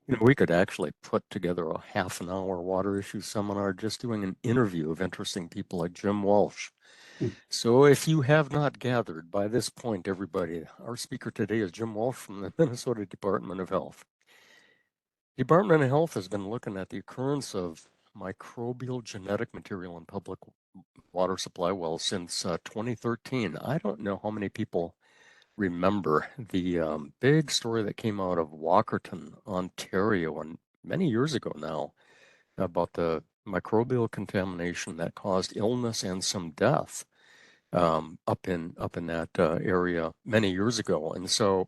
We could actually put together a half an hour water issue seminar just doing an interview of interesting people like Jim Walsh. Hmm. So if you have not gathered by this point, everybody, our speaker today is Jim Walsh from the Minnesota Department of Health. Department of Health has been looking at the occurrence of microbial genetic material in public water supply wells since 2013. I don't know how many people remember the big story that came out of Walkerton, Ontario, and many years ago now about the microbial contamination that caused illness and some death up in that area many years ago. And so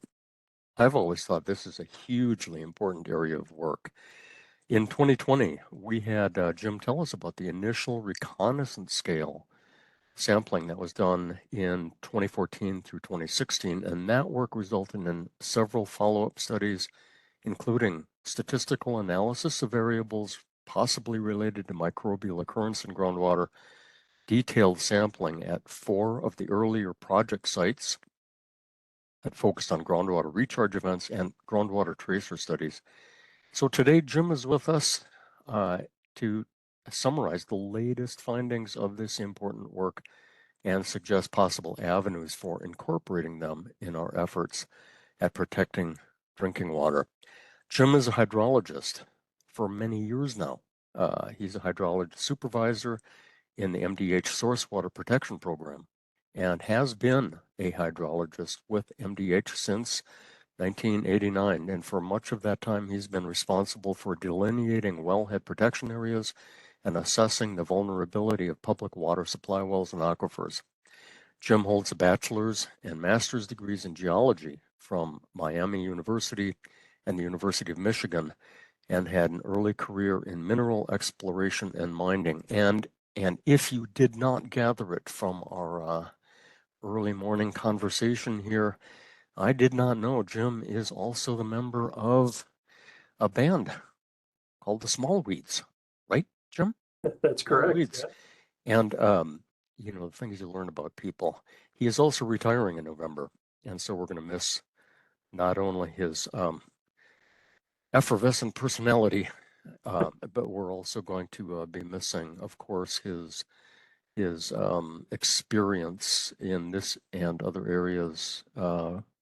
I've always thought this is a hugely important area of work. In 2020, we had Jim tell us about the initial reconnaissance scale sampling that was done in 2014 through 2016, and that work resulted in several follow-up studies, including statistical analysis of variables possibly related to microbial occurrence in groundwater, detailed sampling at 4 of the earlier project sites that focused on groundwater recharge events, and groundwater tracer studies. So today, Jim is with us to summarize the latest findings of this important work and suggest possible avenues for incorporating them in our efforts at protecting drinking water. Jim is a hydrologist for many years now. He's a hydrology supervisor in the MDH Source Water Protection Program and has been a hydrologist with MDH since 1989. And for much of that time, he's been responsible for delineating wellhead protection areas and assessing the vulnerability of public water supply wells and aquifers. Jim holds a bachelor's and master's degrees in geology from Miami University and the University of Michigan, and had an early career in mineral exploration and mining. And if you did not gather it from our early morning conversation here, I did not know Jim is also the member of a band called the Small Weeds, right, Jim? That's Small correct. Weeds. And, the things you learn about people. He is also retiring in November. And so we're going to miss not only his effervescent personality, but we're also going to be missing, of course, his experience in this and other areas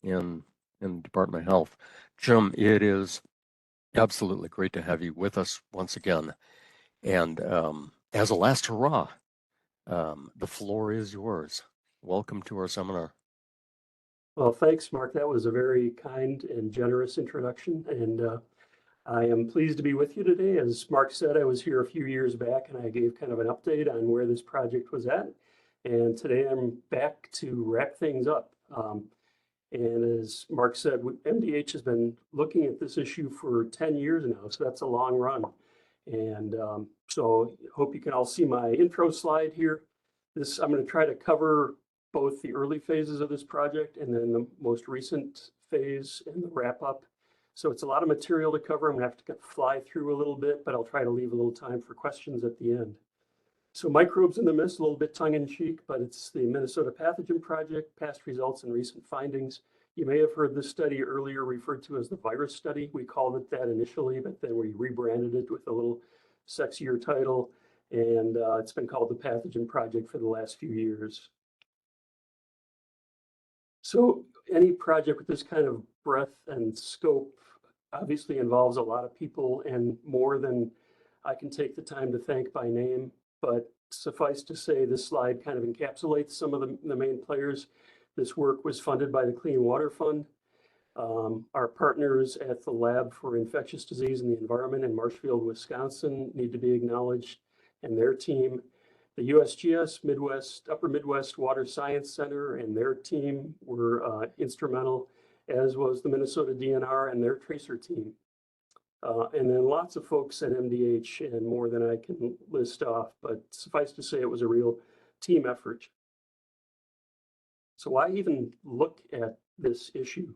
in the Department of Health. Jim, it is absolutely great to have you with us once again. And as a last hurrah, the floor is yours. Welcome to our seminar. Well, thanks, Mark. That was a very kind and generous introduction, and I am pleased to be with you today. As Mark said, I was here a few years back, and I gave kind of an update on where this project was at. And today I'm back to wrap things up. And as Mark said, MDH has been looking at this issue for 10 years now, so that's a long run. And so hope you can all see my intro slide here. I'm going to try to cover both the early phases of this project and then the most recent phase and the wrap up. So it's a lot of material to cover. I'm going to have to fly through a little bit, but I'll try to leave a little time for questions at the end. So Microbes in the Mist, a little bit tongue in cheek, but it's the Minnesota Pathogen Project, past results and recent findings. You may have heard this study earlier referred to as the virus study. We called it that initially, but then we rebranded it with a little sexier title. And it's been called the Pathogen Project for the last few years. So any project with this kind of breadth and scope obviously involves a lot of people and more than I can take the time to thank by name. But suffice to say, this slide kind of encapsulates some of the main players. This work was funded by the Clean Water Fund. Our partners at the Lab for Infectious Disease and the Environment in Marshfield, Wisconsin need to be acknowledged, and their team. The USGS Upper Midwest Water Science Center and their team were instrumental, as was the Minnesota DNR and their tracer team. And then lots of folks at MDH and more than I can list off, but suffice to say it was a real team effort. So why even look at this issue?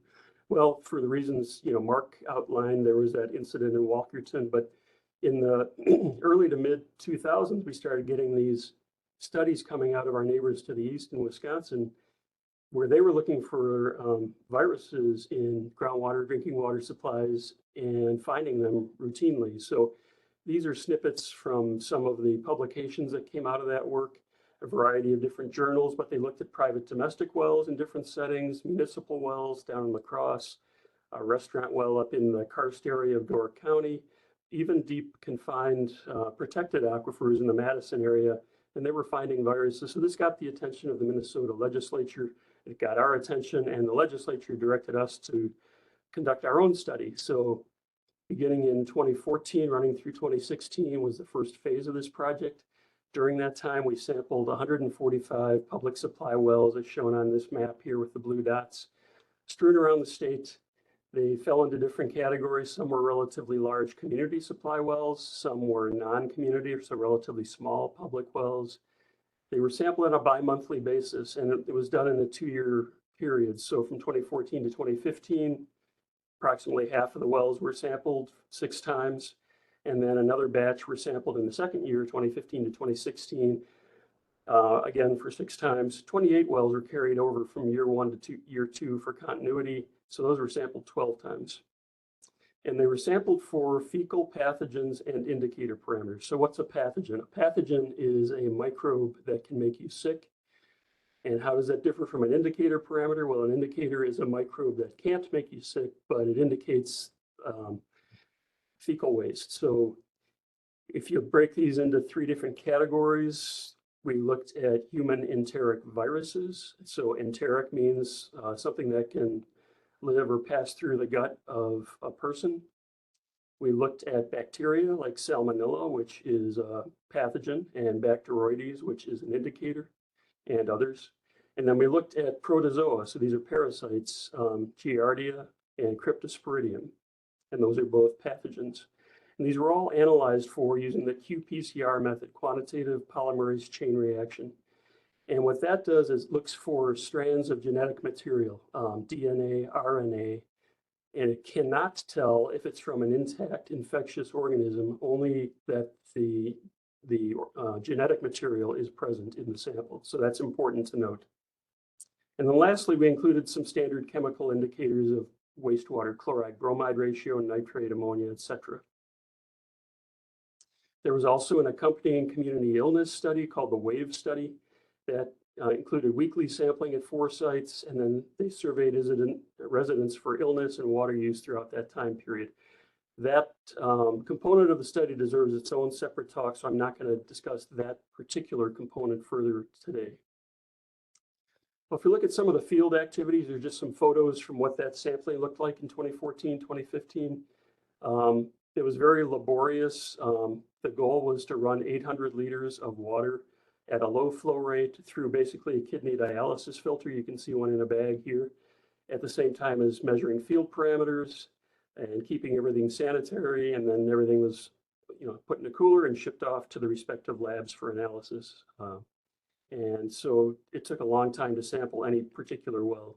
Well, for the reasons Mark outlined, there was that incident in Walkerton, but in the early to mid 2000s, we started getting these studies coming out of our neighbors to the east in Wisconsin, where they were looking for viruses in groundwater, drinking water supplies and finding them routinely. So these are snippets from some of the publications that came out of that work, a variety of different journals, but they looked at private domestic wells in different settings, municipal wells down in La Crosse, a restaurant well up in the karst area of Door County, even deep confined protected aquifers in the Madison area, and they were finding viruses. So this got the attention of the Minnesota legislature. It got our attention, and the legislature directed us to conduct our own study. So beginning in 2014, running through 2016 was the first phase of this project. During that time, we sampled 145 public supply wells, as shown on this map here with the blue dots, strewn around the state. They fell into different categories. Some were relatively large community supply wells. Some were non-community, so relatively small public wells. They were sampled on a bi-monthly basis, and it was done in a 2-year period. So from 2014 to 2015, approximately half of the wells were sampled 6 times. And then another batch were sampled in the second year, 2015 to 2016, again for 6 times. 28 wells were carried over from year 1 to year 2 for continuity. So those were sampled 12 times. And they were sampled for fecal pathogens and indicator parameters. So what's a pathogen? A pathogen is a microbe that can make you sick. And how does that differ from an indicator parameter? Well, an indicator is a microbe that can't make you sick, but it indicates fecal waste. So if you break these into 3 different categories, we looked at human enteric viruses. So enteric means something that can live or pass through the gut of a person. We looked at bacteria like Salmonella, which is a pathogen, and Bacteroides, which is an indicator, and others. And then we looked at protozoa. So these are parasites, Giardia and Cryptosporidium, and those are both pathogens. And these were all analyzed for using the qPCR method, quantitative polymerase chain reaction. And what that does is looks for strands of genetic material, DNA, RNA, and it cannot tell if it's from an intact infectious organism, only that the genetic material is present in the sample. So that's important to note. And then lastly, we included some standard chemical indicators of wastewater chloride-bromide ratio, nitrate, ammonia, etc. There was also an accompanying community illness study called the WAVE study that included weekly sampling at 4 sites, and then they surveyed residents for illness and water use throughout that time period. That component of the study deserves its own separate talk, so I'm not going to discuss that particular component further today. Well, if we look at some of the field activities, there's just some photos from what that sampling looked like in 2014, 2015. It was very laborious. The goal was to run 800 liters of water at a low flow rate through basically a kidney dialysis filter. You can see one in a bag here, at the same time as measuring field parameters and keeping everything sanitary. And then everything was, put in a cooler and shipped off to the respective labs for analysis. And so it took a long time to sample any particular well.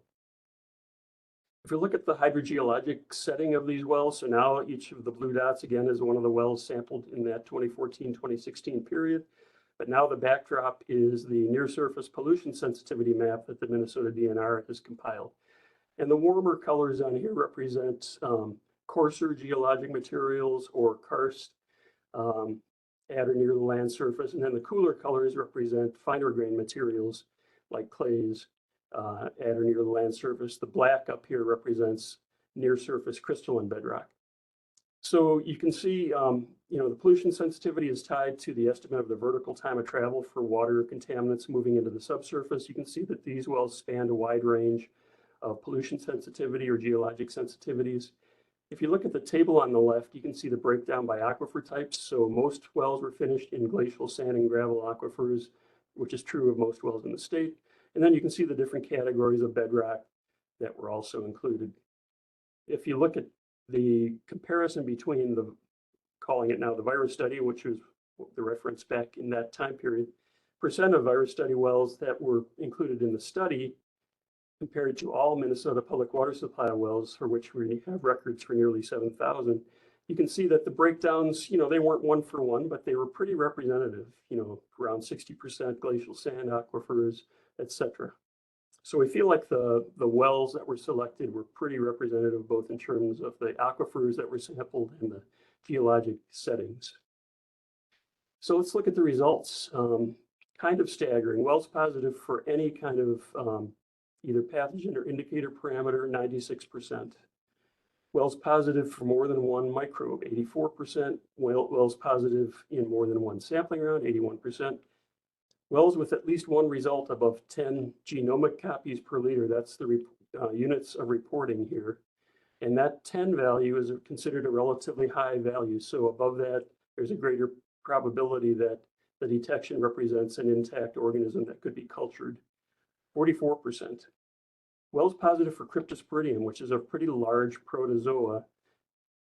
If we look at the hydrogeologic setting of these wells, so now each of the blue dots again is one of the wells sampled in that 2014-2016 period. But now the backdrop is the near surface pollution sensitivity map that the Minnesota DNR has compiled. And the warmer colors on here represent coarser geologic materials or karst at or near the land surface. And then the cooler colors represent finer grain materials like clays at or near the land surface. The black up here represents near surface crystalline bedrock. So you can see, the pollution sensitivity is tied to the estimate of the vertical time of travel for water contaminants moving into the subsurface. You can see that these wells spanned a wide range of pollution sensitivity or geologic sensitivities. If you look at the table on the left, you can see the breakdown by aquifer types. So most wells were finished in glacial sand and gravel aquifers, which is true of most wells in the state. And then you can see the different categories of bedrock that were also included. If you look at the comparison between calling it now the virus study, which was the reference back in that time period, percent of virus study wells that were included in the study compared to all Minnesota public water supply wells, for which we have records for nearly 7,000, you can see that the breakdowns, they weren't one for one, but they were pretty representative, around 60% glacial sand aquifers, etc. So we feel like the wells that were selected were pretty representative, both in terms of the aquifers that were sampled and the geologic settings. So let's look at the results. Kind of staggering. Wells positive for any kind of either pathogen or indicator parameter, 96%. Wells positive for more than one microbe, 84%. Wells positive in more than one sampling round, 81%. Wells with at least one result above 10 genomic copies per liter, that's the units of reporting here. And that 10 value is considered a relatively high value. So above that, there's a greater probability that the detection represents an intact organism that could be cultured. 44%. Wells positive for Cryptosporidium, which is a pretty large protozoa,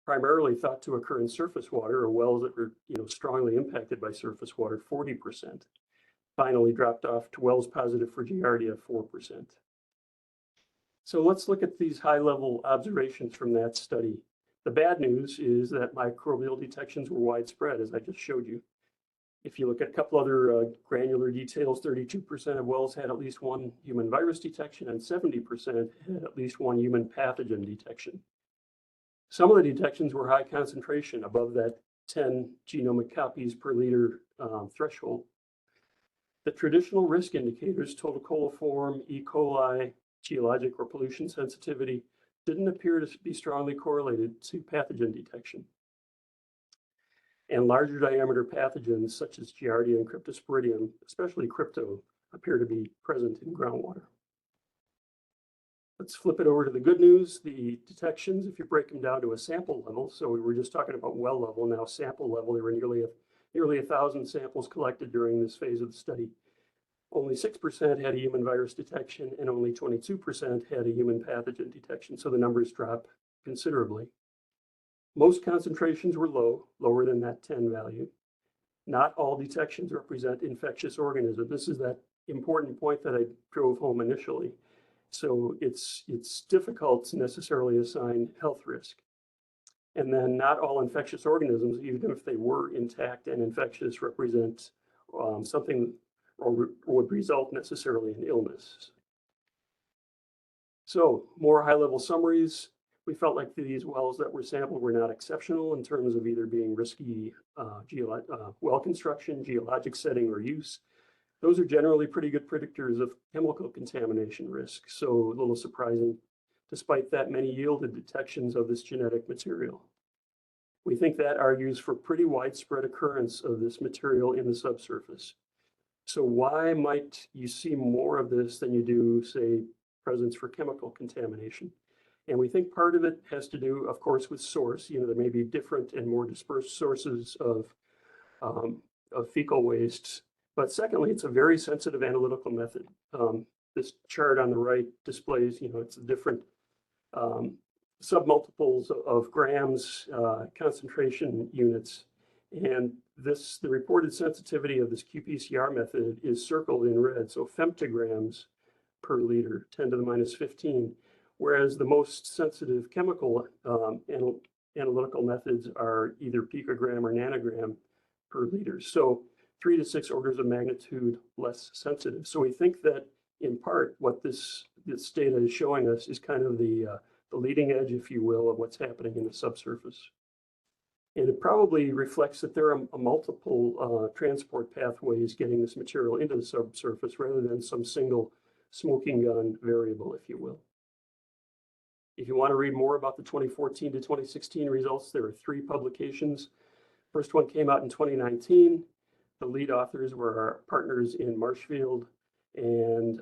primarily thought to occur in surface water, or wells that were strongly impacted by surface water, 40%. Finally dropped off to wells positive for Giardia, 4%. So let's look at these high-level observations from that study. The bad news is that microbial detections were widespread, as I just showed you. If you look at a couple other granular details, 32% of wells had at least one human virus detection and 70% had at least one human pathogen detection. Some of the detections were high concentration, above that 10 genomic copies per liter threshold. The traditional risk indicators, total coliform, E. coli, geologic or pollution sensitivity, didn't appear to be strongly correlated to pathogen detection. And larger diameter pathogens such as Giardia and Cryptosporidium, especially crypto, appear to be present in groundwater. Let's flip it over to the good news. The detections, if you break them down to a sample level, so we were just talking about well level, now sample level, there were nearly 1,000 samples collected during this phase of the study. Only 6% had a human virus detection and only 22% had a human pathogen detection, so the numbers drop considerably. Most concentrations were low, lower than that 10 value. Not all detections represent infectious organisms. This is that important point that I drove home initially. So it's difficult to necessarily assign health risk. And then not all infectious organisms, even if they were intact and infectious, represent something or would result necessarily in illness. So more high-level summaries. We felt like these wells that were sampled were not exceptional in terms of either being risky well construction, geologic setting, or use. Those are generally pretty good predictors of chemical contamination risk, so a little surprising, despite that many yielded detections of this genetic material. We think that argues for pretty widespread occurrence of this material in the subsurface. So why might you see more of this than you do, say, presence for chemical contamination? And we think part of it has to do, of course, with source. There may be different and more dispersed sources of fecal wastes. But secondly, it's a very sensitive analytical method. This chart on the right displays, it's the different submultiples of grams concentration units. And the reported sensitivity of this qPCR method is circled in red, so femtograms per liter, 10 to the minus 15. Whereas the most sensitive chemical analytical methods are either picogram or nanogram per liter. So 3 to 6 orders of magnitude less sensitive. So we think that in part what this data is showing us is kind of the leading edge, if you will, of what's happening in the subsurface. And it probably reflects that there are multiple transport pathways getting this material into the subsurface rather than some single smoking gun variable, if you will. If you want to read more about the 2014 to 2016 results, there are 3 publications. First one came out in 2019. The lead authors were our partners in Marshfield, and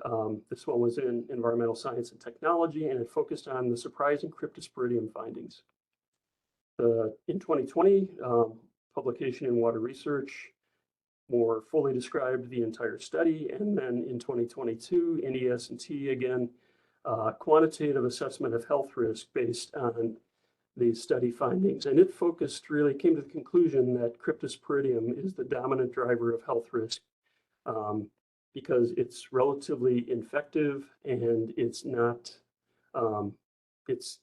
this one was in Environmental Science and Technology, and it focused on the surprising Cryptosporidium findings. In 2020, publication in Water Research more fully described the entire study, and then in 2022, NES&T again, quantitative assessment of health risk based on the study findings. And it came to the conclusion that Cryptosporidium is the dominant driver of health risk because it's relatively infective and it's not, it's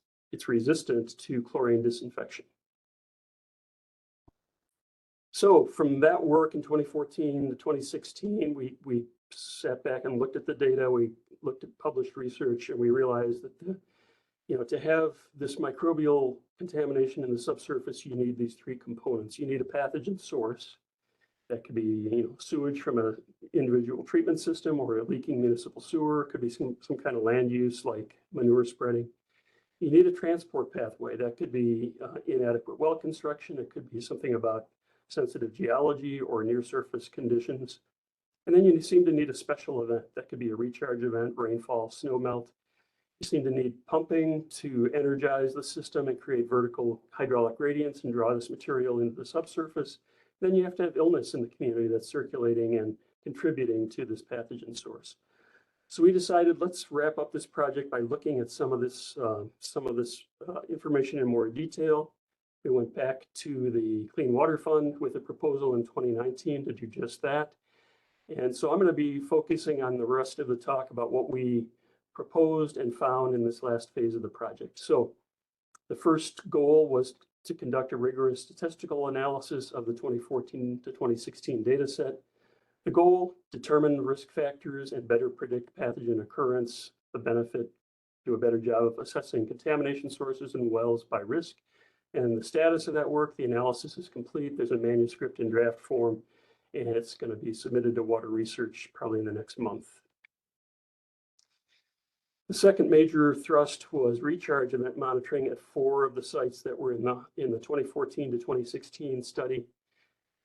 resistant to chlorine disinfection. So from that work in 2014 to 2016, we sat back and looked at the data, we looked at published research, and we realized that to have this microbial contamination in the subsurface, you need these three components. You need a pathogen source. That could be, sewage from an individual treatment system or a leaking municipal sewer. It could be some kind of land use like manure spreading. You need a transport pathway. That could be inadequate well construction. It could be something about sensitive geology or near surface conditions. And then you seem to need a special event. That could be a recharge event, rainfall, snow melt. You seem to need pumping to energize the system and create vertical hydraulic gradients and draw this material into the subsurface. Then you have to have illness in the community that's circulating and contributing to this pathogen source. So we decided, let's wrap up this project by looking at some of this information in more detail. We went back to the Clean Water Fund with a proposal in 2019 to do just that. And so I'm going to be focusing on the rest of the talk about what we proposed and found in this last phase of the project. So the first goal was to conduct a rigorous statistical analysis of the 2014 to 2016 data set. The goal, determine risk factors and better predict pathogen occurrence, the benefit, do a better job of assessing contamination sources in wells by risk. And the status of that work, the analysis is complete. There's a manuscript in draft form, and it's going to be submitted to Water Research probably in the next month. The second major thrust was recharge event monitoring at 4 of the sites that were in the 2014 to 2016 study.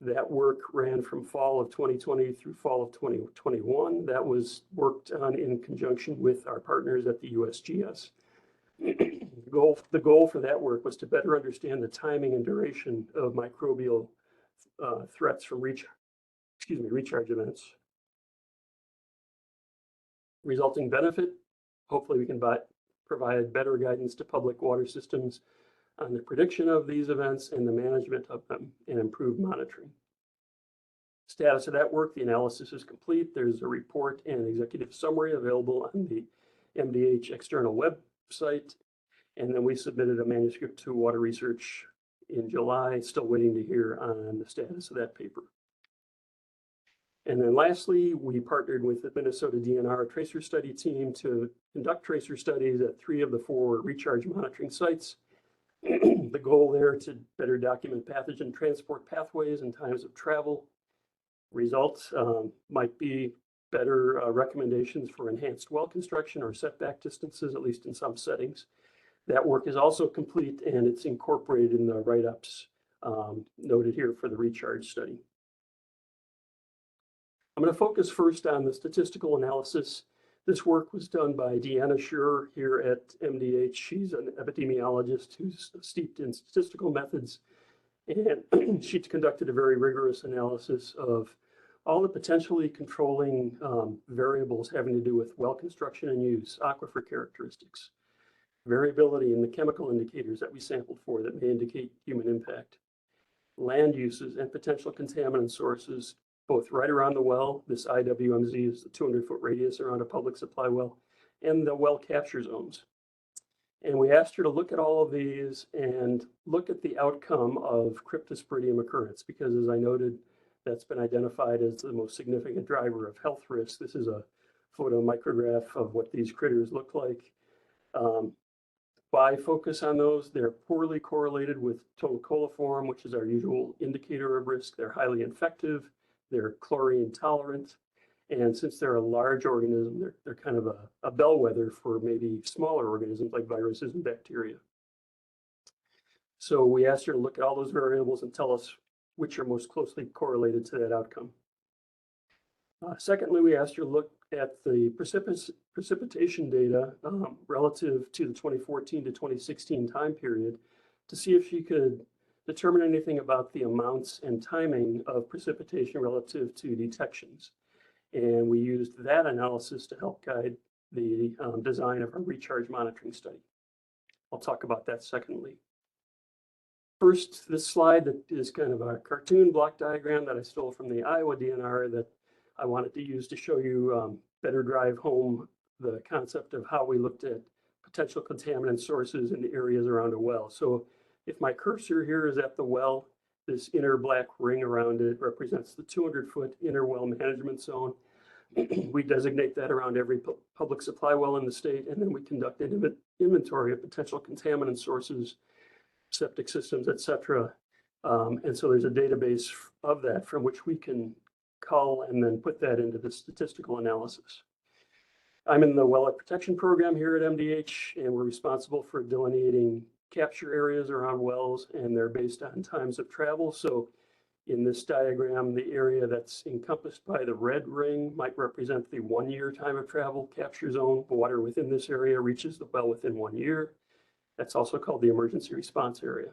That work ran from fall of 2020 through fall of 2021. That was worked on in conjunction with our partners at the USGS. The goal for that work was to better understand the timing and duration of microbial threats from recharge events. Resulting benefit, hopefully we can provide better guidance to public water systems on the prediction of these events and the management of them and improved monitoring. Status of that work, the analysis is complete. There's a report and executive summary available on the MDH external website. And then we submitted a manuscript to Water Research in July, still waiting to hear on the status of that paper. And then lastly, we partnered with the Minnesota DNR tracer study team to conduct tracer studies at 3 of the 4 recharge monitoring sites. The goal there to better document pathogen transport pathways and times of travel. Results might be better recommendations for enhanced well construction or setback distances, at least in some settings. That work is also complete and it's incorporated in the write-ups noted here for the recharge study. I'm going to focus first on the statistical analysis. This work was done by Deanna Schur here at MDH. She's an epidemiologist who's steeped in statistical methods, and she conducted a very rigorous analysis of all the potentially controlling variables having to do with well construction and use, aquifer characteristics, variability in the chemical indicators that we sampled for that may indicate human impact, land uses and potential contaminant sources, both right around the well. This IWMZ is the 200-foot radius around a public supply well, and the well capture zones. And we asked her to look at all of these and look at the outcome of cryptosporidium occurrence, because as I noted, that's been identified as the most significant driver of health risk. This is a photomicrograph of what these critters look like. Why focus on those? They're poorly correlated with total coliform, which is our usual indicator of risk. They're highly infective. They're chlorine tolerant. And since they're a large organism, they're kind of a bellwether for maybe smaller organisms like viruses and bacteria. So we asked her to look at all those variables and tell us which are most closely correlated to that outcome. Secondly, we asked her to look at the precipitation data relative to the 2014 to 2016 time period to see if she could determine anything about the amounts and timing of precipitation relative to detections. And we used that analysis to help guide the design of our recharge monitoring study. I'll talk about that secondly. First, this slide that is kind of a cartoon block diagram that I stole from the Iowa DNR that I wanted to use to show you better drive home the concept of how we looked at potential contaminant sources in the areas around a well. So if my cursor here is at the well, this inner black ring around it represents the 200-foot inner well management zone. We designate that around every public supply well in the state, and then we conduct an inventory of potential contaminant sources, septic systems, et cetera. And so there's a database of that from which we can cull and then put that into the statistical analysis. I'm in the wellhead protection program here at MDH, and we're responsible for delineating capture areas around wells, and they're based on times of travel. So in this diagram, the area that's encompassed by the red ring might represent the 1 year time of travel capture zone. Water within this area reaches the well within 1 year. That's also called the emergency response area.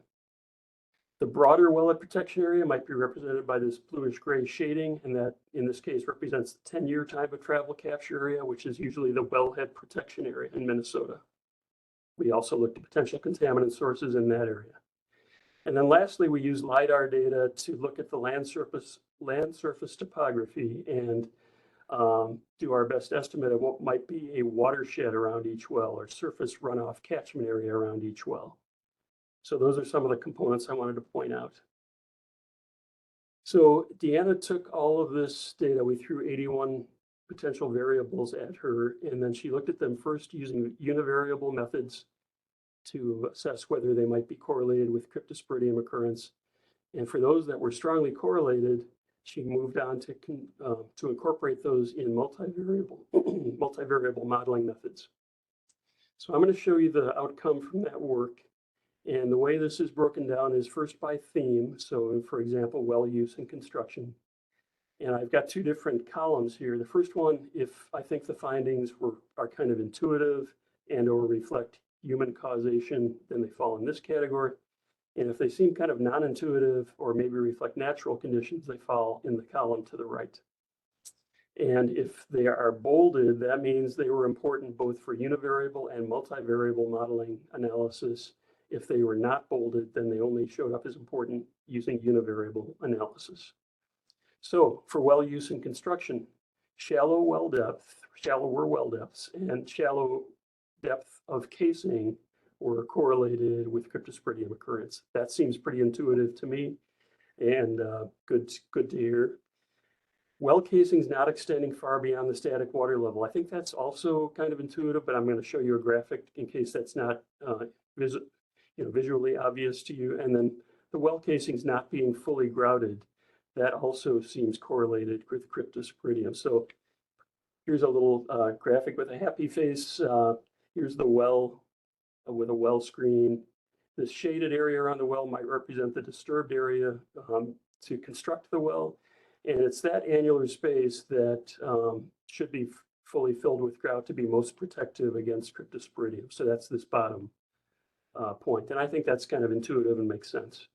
The broader wellhead protection area might be represented by this bluish gray shading, and that in this case represents the 10-year time of travel capture area, which is usually the wellhead protection area in Minnesota. We also look at potential contaminant sources in that area. And then lastly, we use LiDAR data to look at the land surface topography and do our best estimate of what might be a watershed around each well or surface runoff catchment area around each well. So those are some of the components I wanted to point out. So Deanna took all of this data. We threw 81 potential variables at her, and then she looked at them first using univariable methods to assess whether they might be correlated with cryptosporidium occurrence. And for those that were strongly correlated, she moved on to incorporate those in multivariable modeling methods. So I'm going to show you the outcome from that work. And the way this is broken down is first by theme. So for example, well use and construction. And I've got two different columns here. The first one, if I think the findings are kind of intuitive and or reflect human causation, then they fall in this category. And if they seem kind of non-intuitive or maybe reflect natural conditions, they fall in the column to the right. And if they are bolded, that means they were important both for univariable and multivariable modeling analysis. If they were not bolded, then they only showed up as important using univariable analysis. So for well use and construction, shallower well depths and shallow depth of casing were correlated with cryptosporidium occurrence. That seems pretty intuitive to me and good to hear. Well casings not extending far beyond the static water level. I think that's also kind of intuitive, but I'm going to show you a graphic in case that's not visually obvious to you. And then the well casings not being fully grouted, that also seems correlated with cryptosporidium. So here's a little graphic with a happy face. Here's the well with a well screen. This shaded area around the well might represent the disturbed area to construct the well. And it's that annular space that should be fully filled with grout to be most protective against cryptosporidium. So that's this bottom point. And I think that's kind of intuitive and makes sense.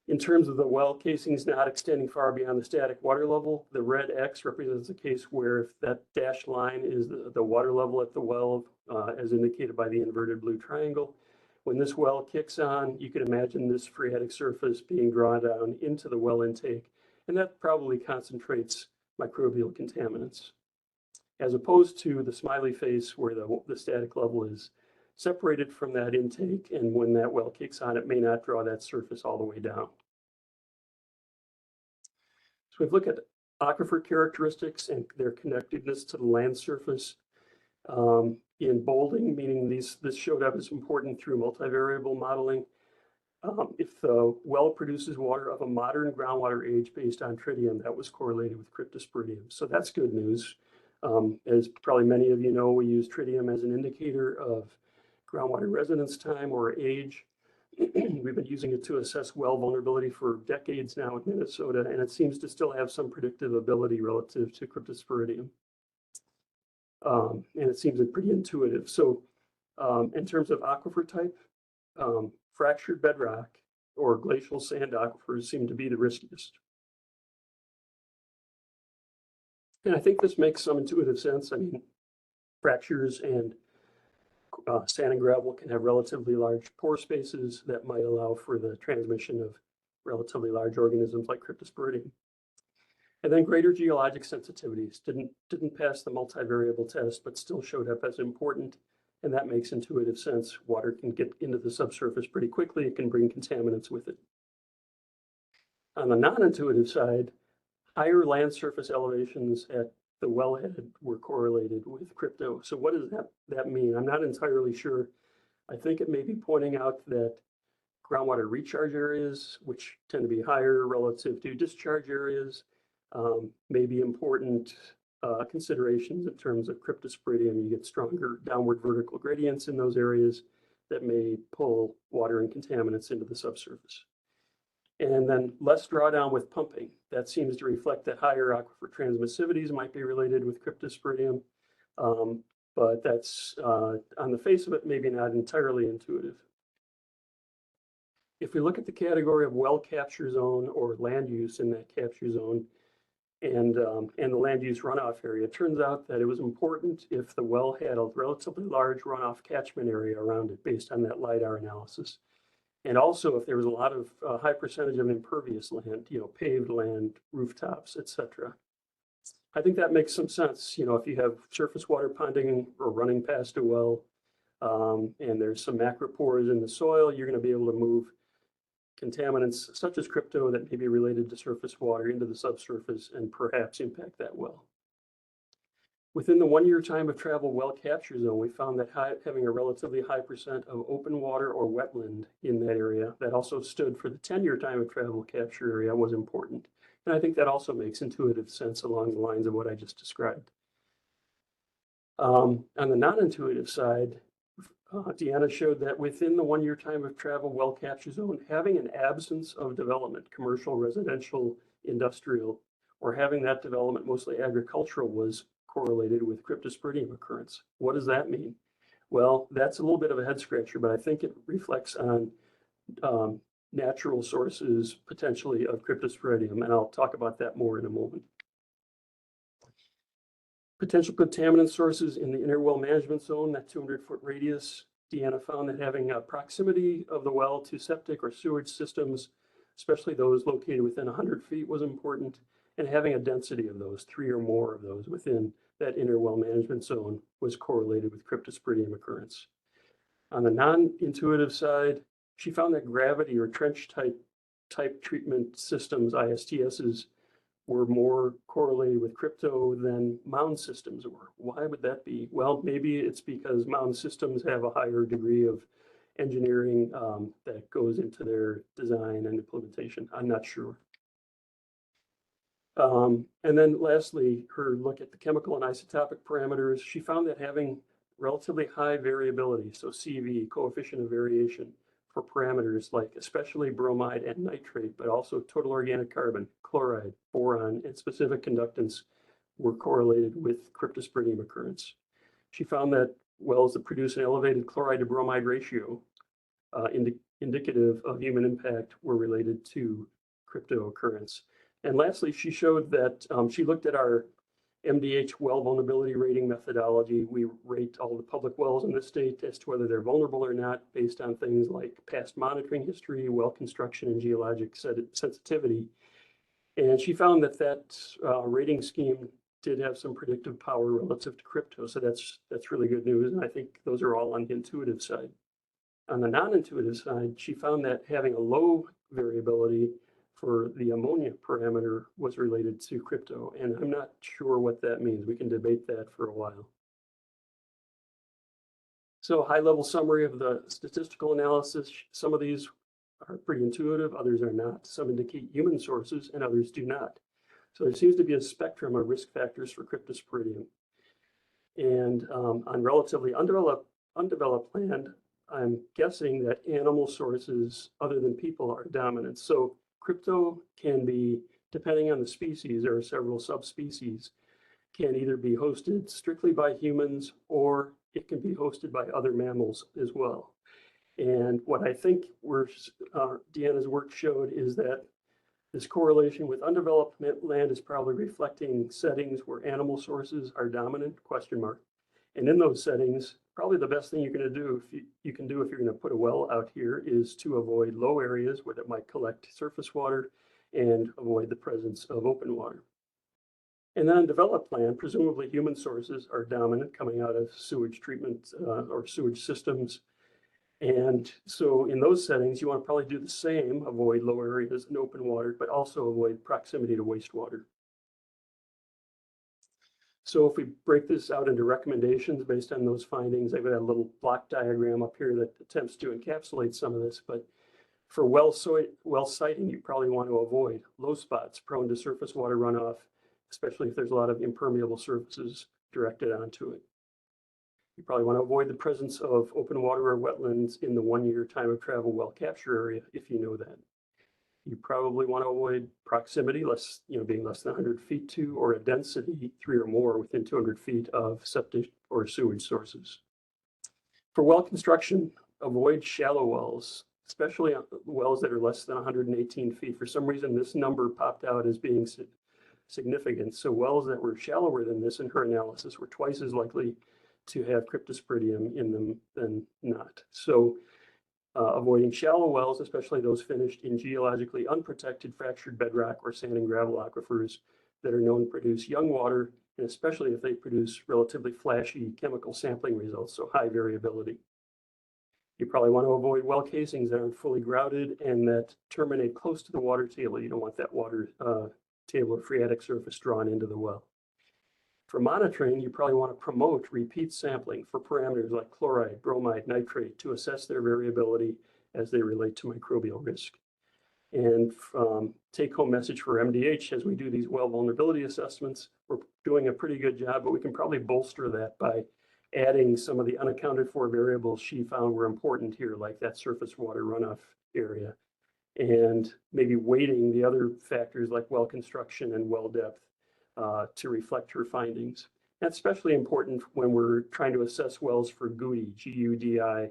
In terms of the well casings not extending far beyond the static water level, the red X represents a case where if that dashed line is the water level at the well, as indicated by the inverted blue triangle. When this well kicks on, you can imagine this phreatic surface being drawn down into the well intake, and that probably concentrates microbial contaminants, as opposed to the smiley face where the static level is separated from that intake, and when that well kicks on, it may not draw that surface all the way down. So we've looked at aquifer characteristics and their connectedness to the land surface. In bolding, meaning this showed up as important through multivariable modeling. If the well produces water of a modern groundwater age based on tritium, that was correlated with cryptosporidium. So that's good news. As probably many of you know, we use tritium as an indicator of groundwater residence time or age. We've been using it to assess well vulnerability for decades now in Minnesota, and it seems to still have some predictive ability relative to cryptosporidium. And it seems pretty intuitive. So in terms of aquifer type, fractured bedrock or glacial sand aquifers seem to be the riskiest. And I think this makes some intuitive sense. I mean, fractures and sand and gravel can have relatively large pore spaces that might allow for the transmission of relatively large organisms like cryptosporidium. And then greater geologic sensitivities didn't pass the multivariable test, but still showed up as important. And that makes intuitive sense. Water can get into the subsurface pretty quickly. It can bring contaminants with it. On the non-intuitive side, higher land surface elevations at the wellhead were correlated with crypto. So what does that mean? I'm not entirely sure. I think it may be pointing out that groundwater recharge areas, which tend to be higher relative to discharge areas, may be important considerations in terms of cryptosporidium. You get stronger downward vertical gradients in those areas that may pull water and contaminants into the subsurface. And then less drawdown with pumping. That seems to reflect that higher aquifer transmissivities might be related with cryptosporidium. But that's, on the face of it, maybe not entirely intuitive. If we look at the category of well capture zone or land use in that capture zone and the land use runoff area, it turns out that it was important if the well had a relatively large runoff catchment area around it based on that LIDAR analysis. And also if there was a lot of high percentage of impervious land, paved land, rooftops, etc. I think that makes some sense. If you have surface water ponding or running past a well, and there's some macropores in the soil, you're going to be able to move contaminants such as crypto that may be related to surface water into the subsurface and perhaps impact that well. Within the 1 year time of travel well capture zone, we found that having a relatively high percent of open water or wetland in that area, that also stood for the 10-year time of travel capture area, was important. And I think that also makes intuitive sense along the lines of what I just described. On the non-intuitive side, Deanna showed that within the 1 year time of travel well capture zone, having an absence of development, commercial, residential, industrial, or having that development mostly agricultural was correlated with cryptosporidium occurrence. What does that mean? Well, that's a little bit of a head scratcher, but I think it reflects on natural sources potentially of cryptosporidium, and I'll talk about that more in a moment. Potential contaminant sources in the inner well management zone, that 200-foot radius. Deanna found that having a proximity of the well to septic or sewage systems, especially those located within 100 feet, was important, and having a density of those, 3 or more of those within that inner well management zone, was correlated with cryptosporidium occurrence. On the non-intuitive side, she found that gravity or trench type treatment systems, ISTSs, were more correlated with crypto than mound systems were. Why would that be? Well, maybe it's because mound systems have a higher degree of engineering that goes into their design and implementation. I'm not sure. And then lastly, her look at the chemical and isotopic parameters. She found that having relatively high variability, so CV, coefficient of variation, for parameters like especially bromide and nitrate, but also total organic carbon, chloride, boron, and specific conductance were correlated with cryptosporidium occurrence. She found that wells that produce an elevated chloride to bromide ratio, indicative of human impact, were related to crypto occurrence. And lastly, she showed that she looked at our MDH well vulnerability rating methodology. We rate all the public wells in the state as to whether they're vulnerable or not based on things like past monitoring history, well construction, and geologic sensitivity. And she found that rating scheme did have some predictive power relative to crypto. So that's really good news. And I think those are all on the intuitive side. On the non-intuitive side, she found that having a low variability for the ammonia parameter was related to crypto, and I'm not sure what that means. We can debate that for a while. So high-level summary of the statistical analysis. Some of these are pretty intuitive, others are not. Some indicate human sources and others do not. So there seems to be a spectrum of risk factors for cryptosporidium. And on relatively undeveloped land, I'm guessing that animal sources other than people are dominant. So crypto can be, depending on the species, there are several subspecies, can either be hosted strictly by humans or it can be hosted by other mammals as well. And what I think Deanna's work showed is that this correlation with undeveloped land is probably reflecting settings where animal sources are dominant, ? And in those settings, probably the best thing you're going to do if you can do if you're going to put a well out here is to avoid low areas where it might collect surface water and avoid the presence of open water. And then on developed land, presumably human sources are dominant coming out of sewage treatment or sewage systems. And so in those settings, you want to probably do the same, avoid low areas and open water, but also avoid proximity to wastewater. So if we break this out into recommendations based on those findings, I've got a little block diagram up here that attempts to encapsulate some of this, but for well siting, you probably want to avoid low spots prone to surface water runoff, especially if there's a lot of impermeable surfaces directed onto it. You probably want to avoid the presence of open water or wetlands in the 1 year time of travel well capture area, if you know that. You probably want to avoid proximity, being less than 100 feet to, or a density 3 or more within 200 feet of septic or sewage sources. For well construction, avoid shallow wells, especially wells that are less than 118 feet. For some reason, this number popped out as being significant. So wells that were shallower than this in her analysis were twice as likely to have cryptosporidium in them than not. So avoiding shallow wells, especially those finished in geologically unprotected fractured bedrock or sand and gravel aquifers that are known to produce young water, and especially if they produce relatively flashy chemical sampling results, so high variability. You probably want to avoid well casings that aren't fully grouted and that terminate close to the water table. You don't want that water table or phreatic surface drawn into the well. For monitoring, you probably want to promote repeat sampling for parameters like chloride, bromide, nitrate to assess their variability as they relate to microbial risk. And take-home message for MDH, as we do these well vulnerability assessments, we're doing a pretty good job, but we can probably bolster that by adding some of the unaccounted for variables she found were important here, like that surface water runoff area, and maybe weighting the other factors like well construction and well depth to reflect her findings. That's especially important when we're trying to assess wells for GUDI, G-U-D-I,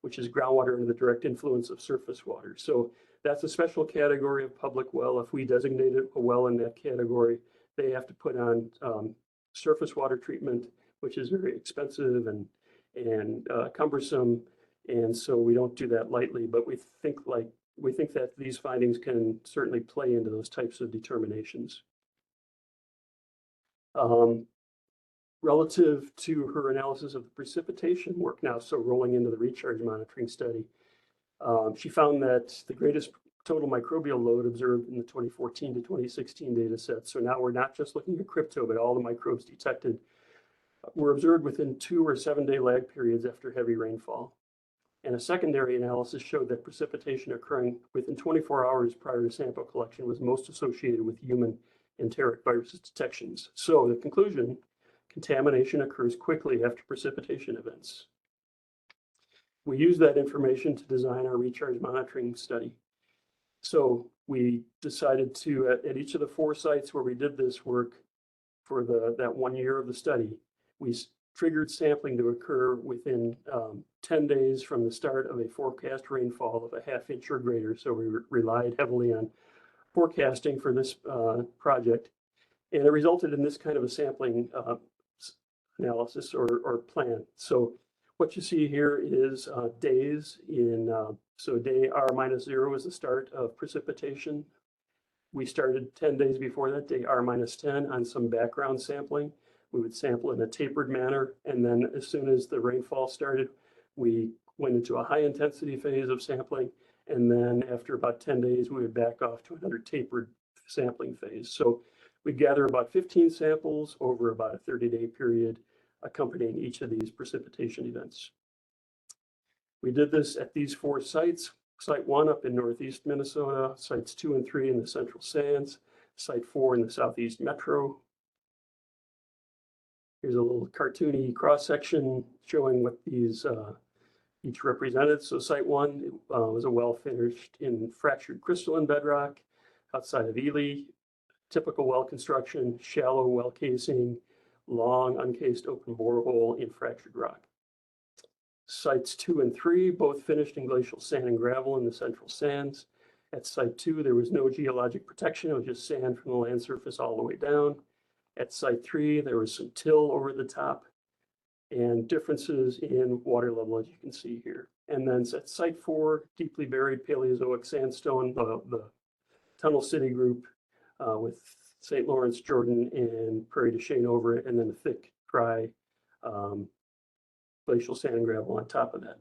which is groundwater under the direct influence of surface water. So that's a special category of public well. If we designated a well in that category, they have to put on surface water treatment, which is very expensive and cumbersome. And so we don't do that lightly, but we think that these findings can certainly play into those types of determinations. Relative to her analysis of the precipitation work now, so rolling into the recharge monitoring study, she found that the greatest total microbial load observed in the 2014 to 2016 data set. So now we're not just looking at crypto, but all the microbes detected were observed within 2 or 7 day lag periods after heavy rainfall. And a secondary analysis showed that precipitation occurring within 24 hours prior to sample collection was most associated with human enteric virus detections. So the conclusion, contamination occurs quickly after precipitation events. We use that information to design our recharge monitoring study. So we decided to, at each of the 4 sites where we did this work for that 1 year of the study, we triggered sampling to occur within 10 days from the start of a forecast rainfall of a ½ inch or greater. So we relied heavily on forecasting for this project. And it resulted in this kind of a sampling analysis or plan. So what you see here is days in, so day R-0 is the start of precipitation. We started 10 days before that, day R-10 on some background sampling. We would sample in a tapered manner. And then as soon as the rainfall started, we went into a high intensity phase of sampling. And then after about 10 days, we would back off to another tapered sampling phase. So we gather about 15 samples over about a 30-day period, accompanying each of these precipitation events. We did this at these 4 sites. Site 1 up in northeast Minnesota, sites 2 and 3 in the central sands, site 4 in the southeast metro. Here's a little cartoony cross-section showing what these each represented. So site 1 was a well finished in fractured crystalline bedrock outside of Ely. Typical well construction, shallow well casing, long uncased open borehole in fractured rock. Sites 2 and 3, both finished in glacial sand and gravel in the central sands. At site 2, there was no geologic protection. It was just sand from the land surface all the way down. At site 3, there was some till over the top and differences in water level, as you can see here. And then at site 4, deeply buried Paleozoic sandstone, the Tunnel City group with St. Lawrence, Jordan, and Prairie du Chien over it, and then a thick, dry glacial sand and gravel on top of that.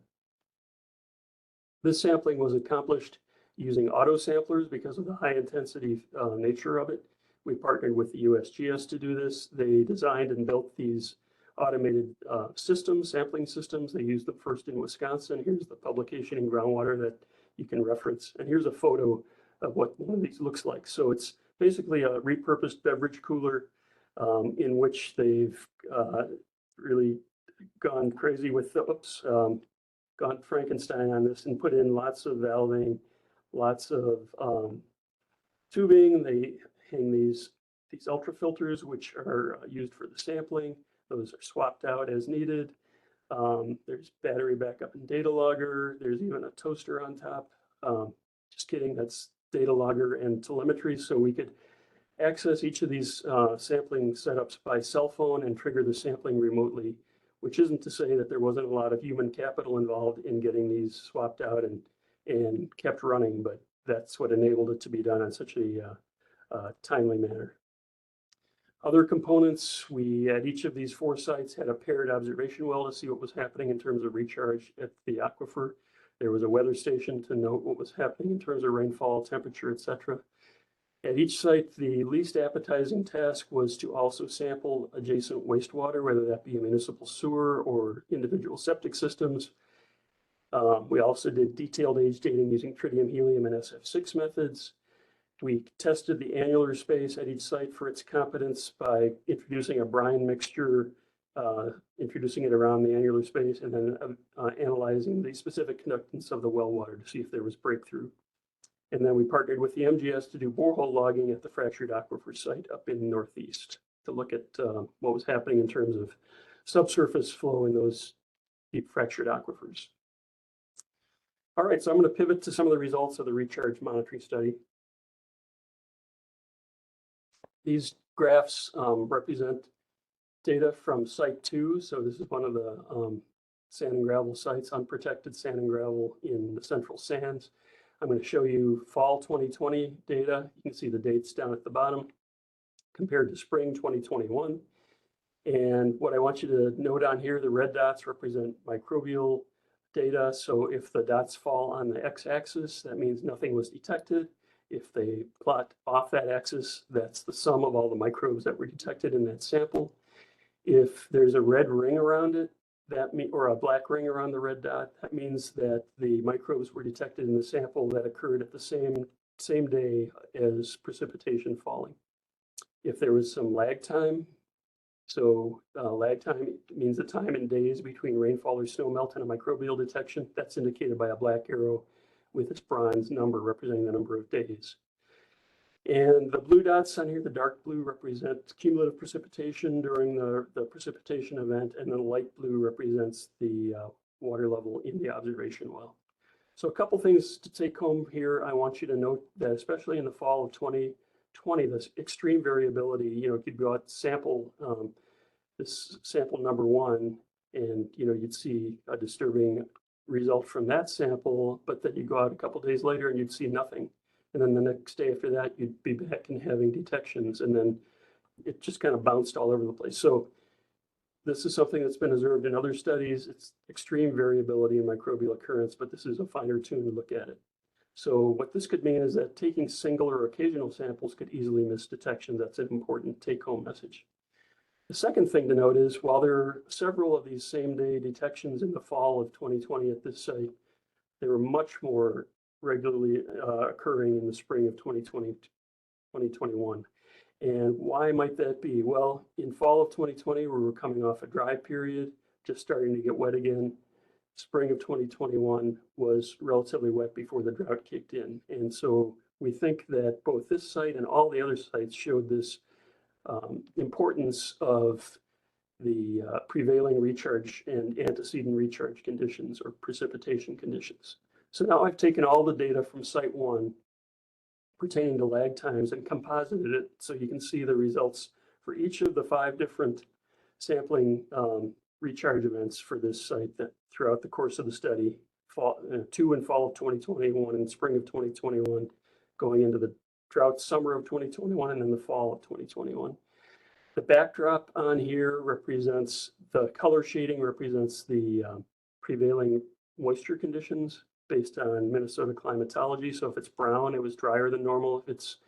This sampling was accomplished using auto samplers because of the high intensity nature of it. We partnered with the USGS to do this. They designed and built these automated systems, sampling systems. They used them first in Wisconsin. Here's the publication in groundwater that you can reference. And here's a photo of what one of these looks like. So it's basically a repurposed beverage cooler in which they've really gone crazy with, gone Frankenstein on this and put in lots of valving, lots of tubing. They hang these ultrafilters, which are used for the sampling. Those are swapped out as needed. There's battery backup and data logger. There's even a toaster on top. Just kidding, that's data logger and telemetry. So we could access each of these sampling setups by cell phone and trigger the sampling remotely, which isn't to say that there wasn't a lot of human capital involved in getting these swapped out and kept running, but that's what enabled it to be done in such a timely manner. Other components, we at each of these 4 sites had a paired observation well to see what was happening in terms of recharge at the aquifer. There was a weather station to note what was happening in terms of rainfall, temperature, etc. At each site, the least appetizing task was to also sample adjacent wastewater, whether that be a municipal sewer or individual septic systems. We also did detailed age dating using tritium, helium, and SF6 methods. We tested the annular space at each site for its competence by introducing a brine mixture, introducing it around the annular space, and then analyzing the specific conductance of the well water to see if there was breakthrough. And then we partnered with the MGS to do borehole logging at the fractured aquifer site up in the Northeast to look at what was happening in terms of subsurface flow in those deep fractured aquifers. All right, so I'm going to pivot to some of the results of the recharge monitoring study. These graphs represent data from site 2. So this is one of the sand and gravel sites, unprotected sand and gravel in the central sands. I'm going to show you fall 2020 data. You can see the dates down at the bottom compared to spring 2021. And what I want you to note on here, the red dots represent microbial data. So if the dots fall on the x-axis, that means nothing was detected. If they plot off that axis, that's the sum of all the microbes that were detected in that sample. If there's a red ring around it, or a black ring around the red dot, that means that the microbes were detected in the sample that occurred at the same day as precipitation falling. If there was some lag time, so lag time means the time in days between rainfall or snow melt and a microbial detection, that's indicated by a black arrow with its bronze number representing the number of days. And the blue dots on here, the dark blue, represent cumulative precipitation during the precipitation event, and the light blue represents the water level in the observation well. So a couple things to take home here. I want you to note that especially in the fall of 2020, this extreme variability, you could go out sample this sample number 1, and you'd see a disturbing result from that sample, but then you go out a couple days later and you'd see nothing. And then the next day after that, you'd be back and having detections, and then it just kind of bounced all over the place. So this is something that's been observed in other studies. It's extreme variability in microbial occurrence, but this is a finer tuned look at it. So what this could mean is that taking single or occasional samples could easily miss detection. That's an important take-home message. The second thing to note is while there are several of these same-day detections in the fall of 2020 at this site, there were much more regularly occurring in the spring of 2021. And why might that be? Well, in fall of 2020, we were coming off a dry period, just starting to get wet again. Spring of 2021 was relatively wet before the drought kicked in. And so we think that both this site and all the other sites showed this importance of the prevailing recharge and antecedent recharge conditions or precipitation conditions. So now I've taken all the data from site 1 pertaining to lag times and composited it so you can see the results for each of the 5 different sampling recharge events for this site that throughout the course of the study, 2 in fall of 2021 and spring of 2021, going into the drought summer of 2021 and then the fall of 2021. The backdrop on here represents, the color shading represents the prevailing moisture conditions based on Minnesota climatology. So if it's brown, it was drier than normal. If it's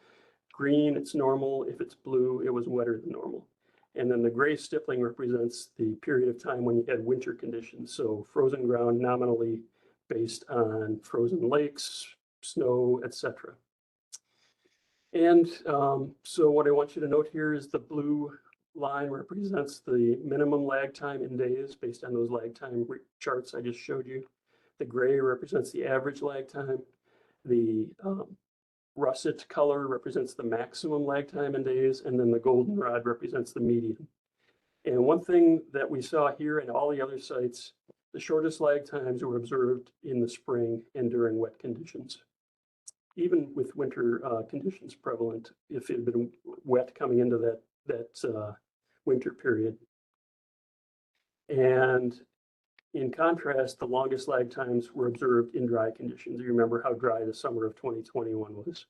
green, it's normal. If it's blue, it was wetter than normal. And then the gray stippling represents the period of time when you had winter conditions. So frozen ground nominally based on frozen lakes, snow, etc. And so what I want you to note here is the blue line represents the minimum lag time in days based on those lag time charts I just showed you. The gray represents the average lag time. The russet color represents the maximum lag time in days, and then the goldenrod represents the median. And one thing that we saw here and all the other sites, the shortest lag times were observed in the spring and during wet conditions. Even with winter conditions prevalent, if it had been wet coming into that winter period. And in contrast, the longest lag times were observed in dry conditions. You remember how dry the summer of 2021 was.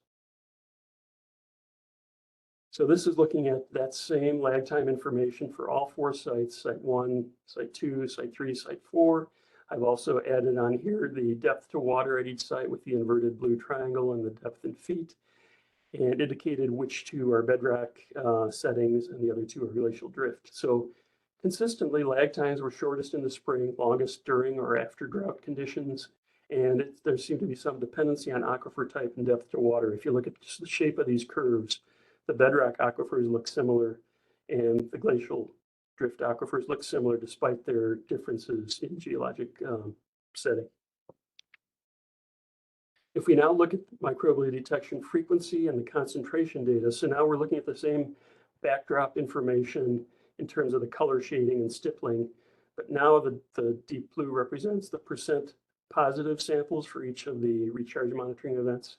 So this is looking at that same lag time information for all 4 sites, site 1, site 2, site 3, site 4. I've also added on here the depth to water at each site with the inverted blue triangle and the depth in feet, and indicated which 2 are bedrock settings and the other 2 are glacial drift. So consistently, lag times were shortest in the spring, longest during or after drought conditions, and there seemed to be some dependency on aquifer type and depth to water. If you look at just the shape of these curves, the bedrock aquifers look similar, and the glacial drift aquifers look similar despite their differences in geologic setting. If we now look at microbial detection frequency and the concentration data, so now we're looking at the same backdrop information in terms of the color shading and stippling, but now the deep blue represents the percent positive samples for each of the recharge monitoring events.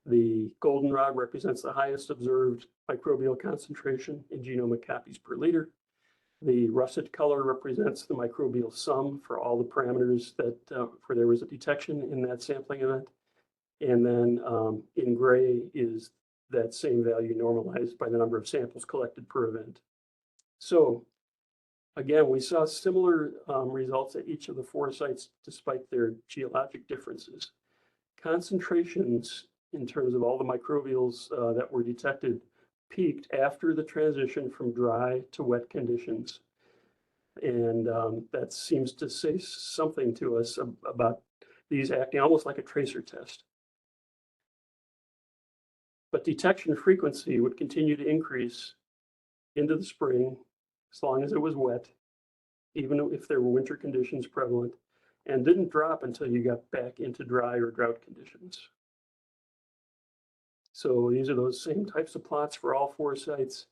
The goldenrod represents the highest observed microbial concentration in genomic copies per liter. The russet color represents the microbial sum for all the parameters that for there was a detection in that sampling event. And then in gray is that same value normalized by the number of samples collected per event. So again, we saw similar results at each of the 4 sites despite their geologic differences. Concentrations in terms of all the microbials that were detected peaked after the transition from dry to wet conditions. And that seems to say something to us about these acting almost like a tracer test. But detection frequency would continue to increase into the spring as long as it was wet, even if there were winter conditions prevalent, and didn't drop until you got back into dry or drought conditions. So these are those same types of plots for all 4 sites.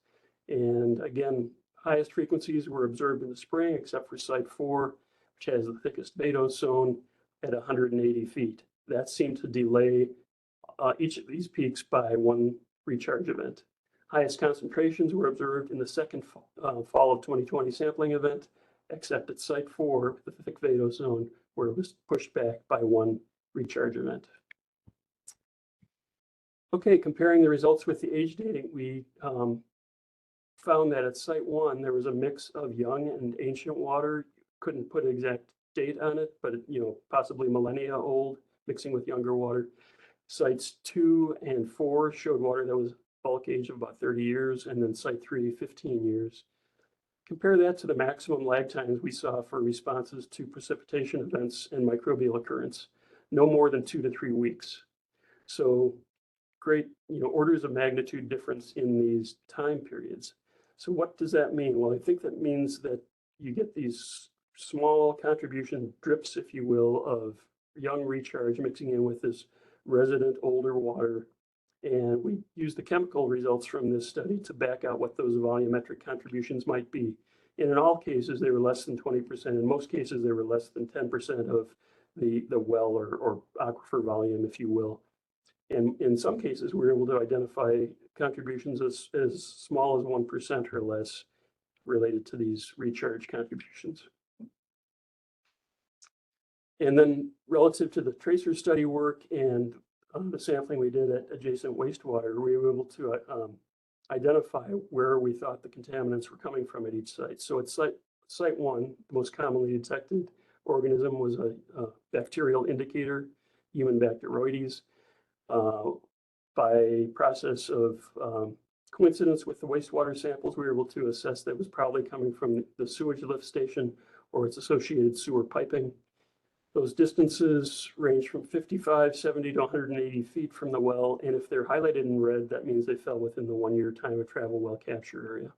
And again, highest frequencies were observed in the spring, except for site 4, which has the thickest vadose zone at 180 feet. That seemed to delay each of these peaks by 1 recharge event. Highest concentrations were observed in the second fall of 2020 sampling event, except at site 4, the thick vadose zone, where it was pushed back by 1 recharge event. Okay, comparing the results with the age dating, we found that at site 1, there was a mix of young and ancient water. Couldn't put an exact date on it, but possibly millennia old, mixing with younger water. Sites 2 and 4 showed water that was bulk age of about 30 years, and then site 3, 15 years. Compare that to the maximum lag times we saw for responses to precipitation events and microbial occurrence, no more than 2 to 3 weeks. So great, orders of magnitude difference in these time periods. So what does that mean? Well, I think that means that you get these small contribution drips, if you will, of young recharge mixing in with this resident older water. And we used the chemical results from this study to back out what those volumetric contributions might be. And in all cases, they were less than 20%. In most cases, they were less than 10% of the well or aquifer volume, if you will. And in some cases, we were able to identify contributions as small as 1% or less related to these recharge contributions. And then relative to the tracer study work and the sampling we did at adjacent wastewater, we were able to identify where we thought the contaminants were coming from at each site. So at site 1, the most commonly detected organism was a bacterial indicator, human Bacteroides. By process of coincidence with the wastewater samples, we were able to assess that it was probably coming from the sewage lift station or its associated sewer piping. Those distances range from 55, 70 to 180 feet from the well, and if they're highlighted in red, that means they fell within the 1-year time of travel well capture area.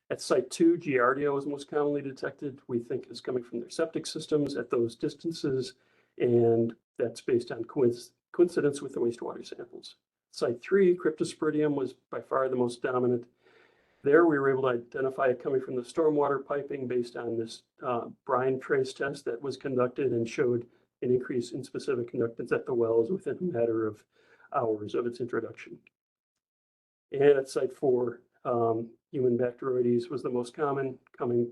At site 2, Giardia was most commonly detected. We think is coming from their septic systems at those distances, and that's based on coincidence with the wastewater samples. Site 3, Cryptosporidium, was by far the most dominant. There, we were able to identify it coming from the stormwater piping based on this brine trace test that was conducted and showed an increase in specific conductance at the wells within a matter of hours of its introduction. And at site 4, human Bacteroides was the most common, coming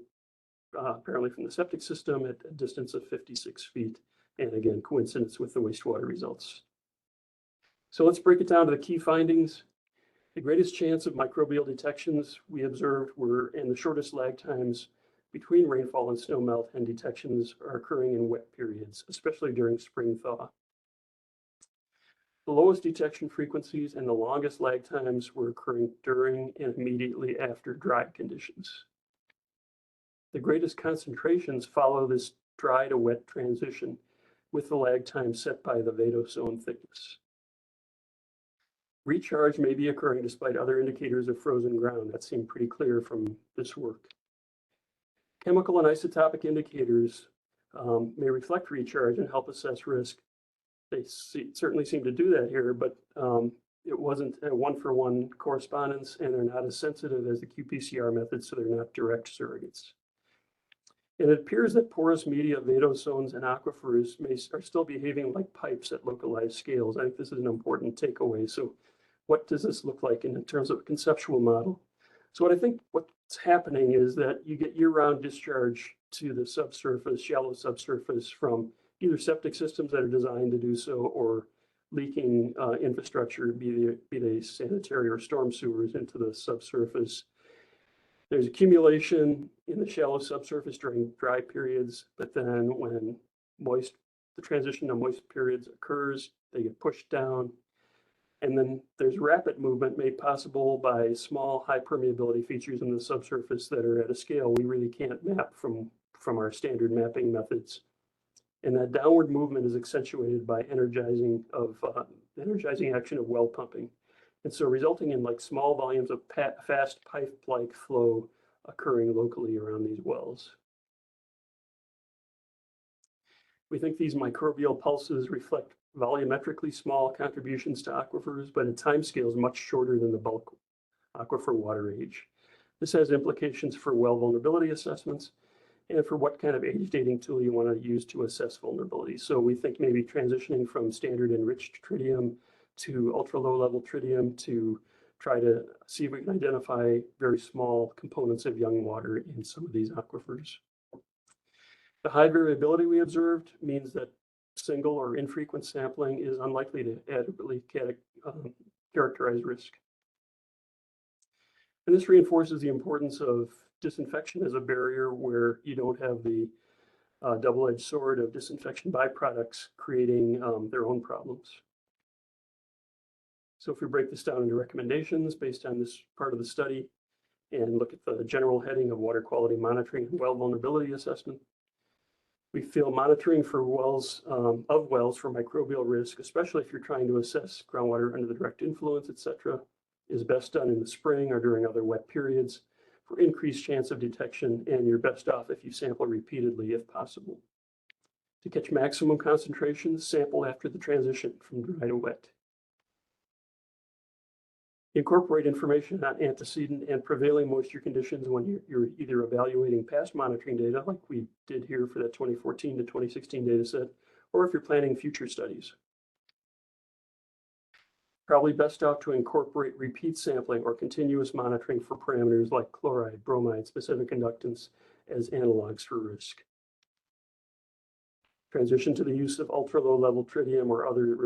apparently from the septic system at a distance of 56 feet. And again, coincidence with the wastewater results. So let's break it down to the key findings. The greatest chance of microbial detections we observed were in the shortest lag times between rainfall and snowmelt, and detections are occurring in wet periods, especially during spring thaw. The lowest detection frequencies and the longest lag times were occurring during and immediately after dry conditions. The greatest concentrations follow this dry to wet transition, with the lag time set by the vadosome thickness. Recharge may be occurring despite other indicators of frozen ground. That seemed pretty clear from this work. Chemical and isotopic indicators may reflect recharge and help assess risk. They certainly seem to do that here, but it wasn't a one-for-one correspondence, and they're not as sensitive as the qPCR method, so they're not direct surrogates. And it appears that porous media, vadosomes, and aquifers are still behaving like pipes at localized scales. I think this is an important takeaway. So what does this look like in terms of a conceptual model? So what I think what's happening is that you get year-round discharge to the subsurface, shallow subsurface, from either septic systems that are designed to do so or leaking infrastructure, be they sanitary or storm sewers, into the subsurface. There's accumulation in the shallow subsurface during dry periods, but then when the transition to moist periods occurs, they get pushed down. And then there's rapid movement made possible by small high permeability features in the subsurface that are at a scale we really can't map from our standard mapping methods. And that downward movement is accentuated by energizing action of well pumping. And so resulting in like small volumes of fast pipe-like flow occurring locally around these wells. We think these microbial pulses reflect volumetrically small contributions to aquifers, but at timescales much shorter than the bulk aquifer water age. This has implications for well vulnerability assessments and for what kind of age dating tool you want to use to assess vulnerability. So we think maybe transitioning from standard enriched tritium to ultra low level tritium to try to see if we can identify very small components of young water in some of these aquifers. The high variability we observed means that single or infrequent sampling is unlikely to adequately characterize risk. And this reinforces the importance of disinfection as a barrier, where you don't have the double-edged sword of disinfection byproducts creating their own problems. So if we break this down into recommendations based on this part of the study and look at the general heading of water quality monitoring and well vulnerability assessment, we feel monitoring for wells for microbial risk, especially if you're trying to assess groundwater under the direct influence, et cetera, is best done in the spring or during other wet periods for increased chance of detection, and you're best off if you sample repeatedly if possible. To catch maximum concentrations, sample after the transition from dry to wet. Incorporate information on antecedent and prevailing moisture conditions when you're either evaluating past monitoring data, like we did here for that 2014 to 2016 data set, or if you're planning future studies. Probably best off to incorporate repeat sampling or continuous monitoring for parameters like chloride, bromide, specific conductance as analogs for risk. Transition to the use of ultra-low level tritium or other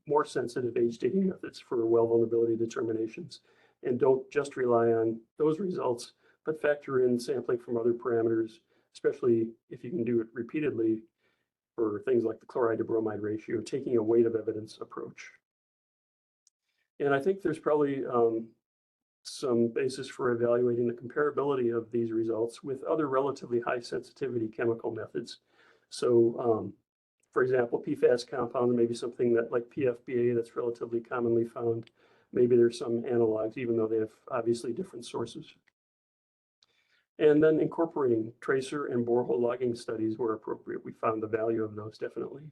more sensitive age dating methods for well vulnerability determinations. And don't just rely on those results, but factor in sampling from other parameters, especially if you can do it repeatedly for things like the chloride to bromide ratio, taking a weight of evidence approach. And I think there's probably some basis for evaluating the comparability of these results with other relatively high sensitivity chemical methods. So, for example, PFAS compounds may be something that, like PFBA, that's relatively commonly found. Maybe there's some analogs, even though they have obviously different sources. And then incorporating tracer and borehole logging studies where appropriate. We found the value of those definitely.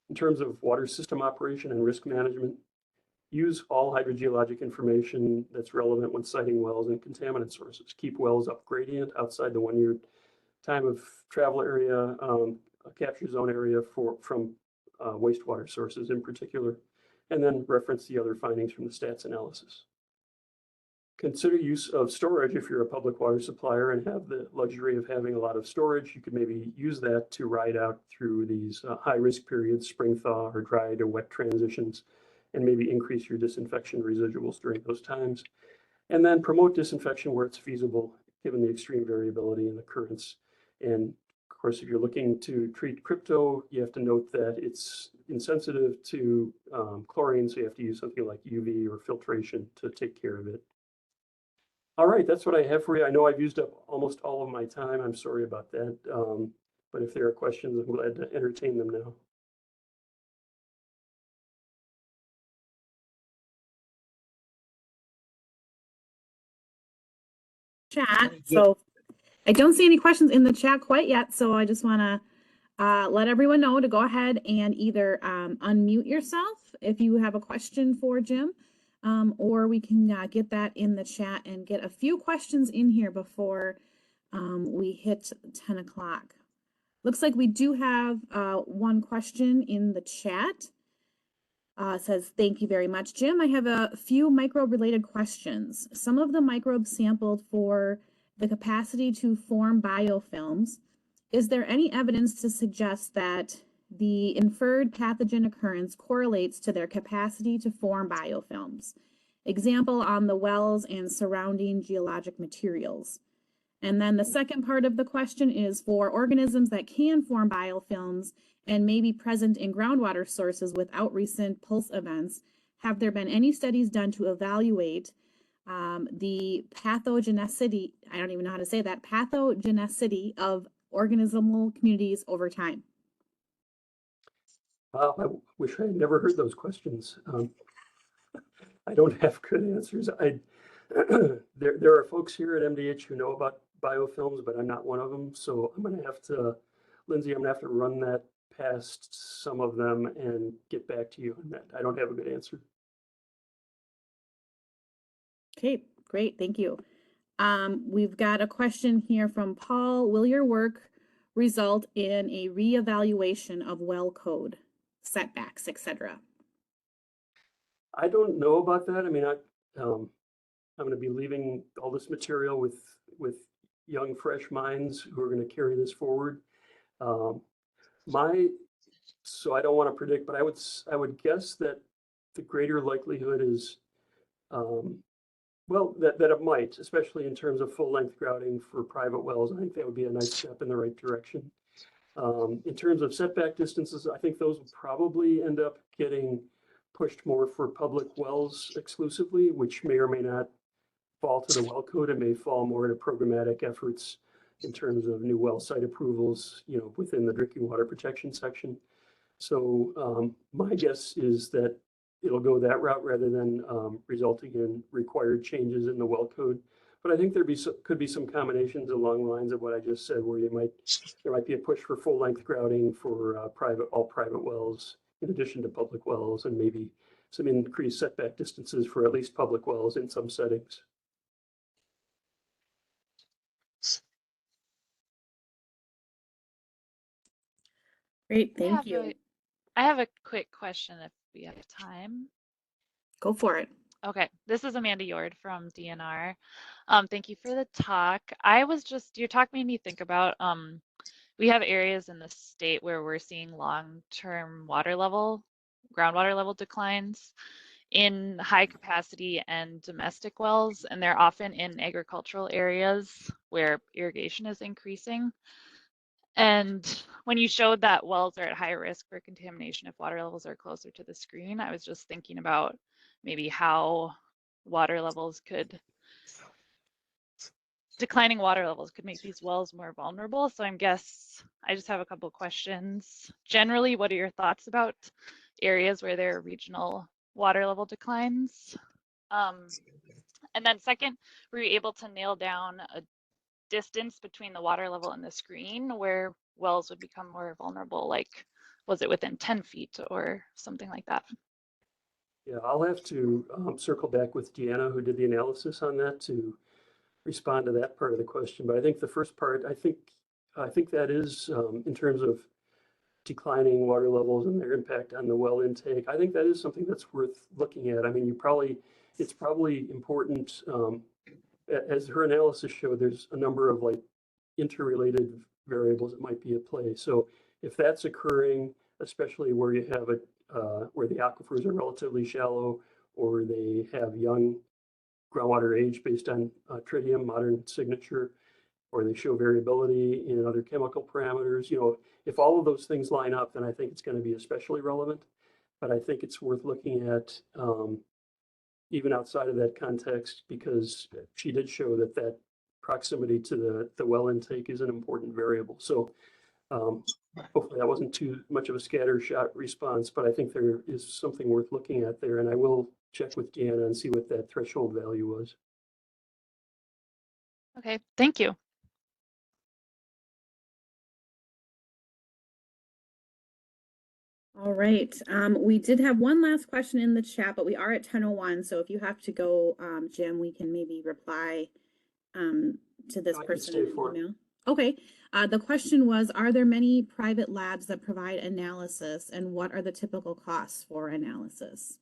In terms of water system operation and risk management, use all hydrogeologic information that's relevant when siting wells and contaminant sources. Keep wells up gradient outside the 1 year time of travel area, capture zone area from wastewater sources in particular, and then reference the other findings from the stats analysis. Consider use of storage if you're a public water supplier and have the luxury of having a lot of storage. You could maybe use that to ride out through these high risk periods, spring thaw or dry to wet transitions, and maybe increase your disinfection residuals during those times. And then promote disinfection where it's feasible, given the extreme variability in the currents. And of course, if you're looking to treat crypto, you have to note that it's insensitive to chlorine, so you have to use something like UV or filtration to take care of it. All right, that's what I have for you. I know I've used up almost all of my time. I'm sorry about that. But if there are questions, I'm glad to entertain them now. Chat. So I don't see any questions in the chat quite yet. So I just want to let everyone know to go ahead and either unmute yourself if you have a question for Jim, or we can get that in the chat and get a few questions in here before we hit 10 o'clock. Looks like we do have one question in the chat. Says, thank you very much, Jim. I have a few microbe-related questions. Some of the microbes sampled for the capacity to form biofilms. Is there any evidence to suggest that the inferred pathogen occurrence correlates to their capacity to form biofilms? Example on the wells and surrounding geologic materials. And then the second part of the question is for organisms that can form biofilms and may be present in groundwater sources without recent pulse events, have there been any studies done to evaluate the pathogenicity, I don't even know how to say that, pathogenicity of organismal communities over time? I wish I had never heard those questions. I don't have good answers. There are folks here at MDH who know about biofilms, but I'm not one of them. So I'm going to have to, Lindsay, I'm going to have to run that past some of them and get back to you on that. I don't have a good answer. Okay, great. Thank you. We've got a question here from Paul. Will your work result in a reevaluation of well code, setbacks, etc.? I don't know about that. I mean, I'm going to be leaving all this material with young, fresh minds who are going to carry this forward. So I don't want to predict, but I would guess that the greater likelihood is, well, that it might, especially in terms of full length grouting for private wells. I think that would be a nice step in the right direction. In terms of setback distances, I think those will probably end up getting pushed more for public wells exclusively, which may or may not fall to the well code. It may fall more into programmatic efforts in terms of new well site approvals, within the drinking water protection section. So my guess is that it'll go that route rather than resulting in required changes in the well code. But I think could be some combinations along the lines of what I just said, where there might be a push for full length grouting for all private wells, in addition to public wells, and maybe some increased setback distances for at least public wells in some settings. Great, thank you. I have a quick question if we have time. Go for it. Okay, this is Amanda Yord from DNR. Thank you for the talk. Your talk made me think about, we have areas in the state where we're seeing long-term groundwater level declines in high capacity and domestic wells, and they're often in agricultural areas where irrigation is increasing. And when you showed that wells are at high risk for contamination if water levels are closer to the screen, I was just thinking about maybe how declining water levels could make these wells more vulnerable. So I just have a couple of questions. Generally, what are your thoughts about areas where there are regional water level declines? And then second, were you able to nail down a distance between the water level and the screen where wells would become more vulnerable? Like, was it within 10 feet or something like that? Yeah, I'll have to circle back with Deanna, who did the analysis on that, to respond to that part of the question. But I think the first part, I think that is in terms of declining water levels and their impact on the well intake. I think that is something that's worth looking at. I mean, it's probably important. As her analysis showed, there's a number of like interrelated variables that might be at play. So if that's occurring, especially where you have where the aquifers are relatively shallow, or they have young groundwater age based on tritium, modern signature, or they show variability in other chemical parameters. If all of those things line up, then I think it's going to be especially relevant. But I think it's worth looking at even outside of that context, because she did show that proximity to the well intake is an important variable. So hopefully that wasn't too much of a scattershot response, but I think there is something worth looking at there, and I will check with Deanna and see what that threshold value was. Okay, thank you. All right. We did have one last question in the chat, but we are at 10:01. So if you have to go, Jim, we can maybe reply to this person in an email. Okay. The question was, are there many private labs that provide analysis, and what are the typical costs for analysis?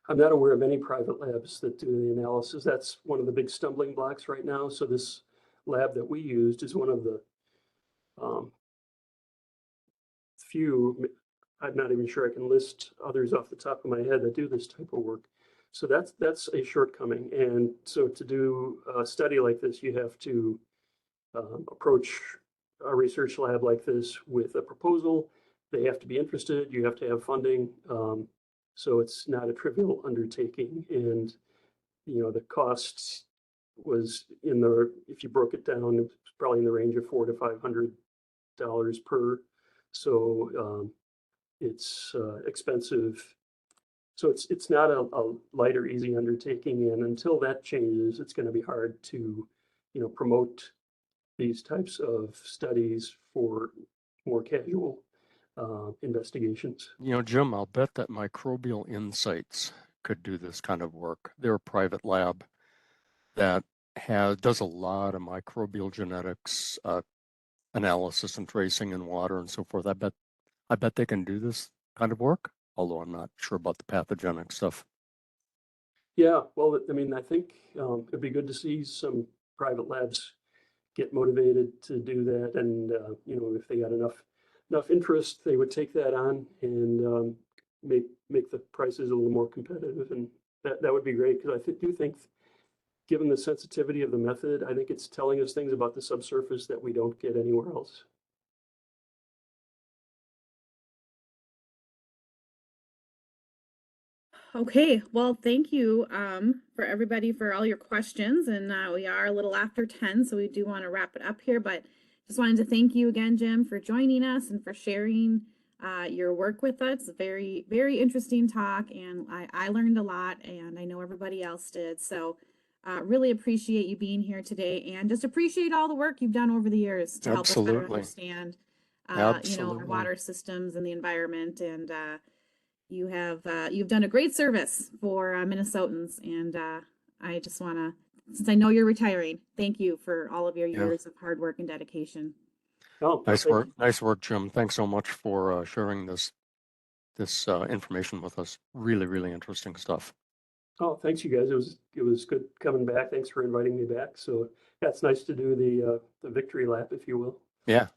I'm not aware of any private labs that do the analysis. That's one of the big stumbling blocks right now. So this lab that we used is one of the few, I'm not even sure I can list others off the top of my head that do this type of work. So that's a shortcoming. And so to do a study like this, you have to approach a research lab like this with a proposal. They have to be interested. You have to have funding. So it's not a trivial undertaking. And, the cost was if you broke it down, it was probably in the range of $400 to $500 per. So it's expensive. So it's not a light or easy undertaking. And until that changes, it's going to be hard to, promote these types of studies for more casual investigations. Jim, I'll bet that Microbial Insights could do this kind of work. They're a private lab that does a lot of microbial genetics analysis and tracing in water and so forth. I bet they can do this kind of work, although I'm not sure about the pathogenic stuff. Yeah, well, I mean, I think it'd be good to see some private labs get motivated to do that, and if they got enough interest, they would take that on and make the prices a little more competitive, and that would be great, because I do think, given the sensitivity of the method, I think it's telling us things about the subsurface that we don't get anywhere else. Okay, well, thank you for everybody for all your questions, and we are a little after 10, so we do want to wrap it up here, but just wanted to thank you again, Jim, for joining us and for sharing your work with us. Very, very interesting talk, and I learned a lot, and I know everybody else did, so really appreciate you being here today, and just appreciate all the work you've done over the years to help us better understand our water systems and the environment, and you've done a great service for Minnesotans, and I just want to, since I know you're retiring, thank you for all of your years of hard work and dedication. Oh, nice work, Jim. Thanks so much for sharing this information with us. Really, really interesting stuff. Oh, thanks, you guys. It was good coming back. Thanks for inviting me back. So yeah, it's nice to do the victory lap, if you will. Yeah,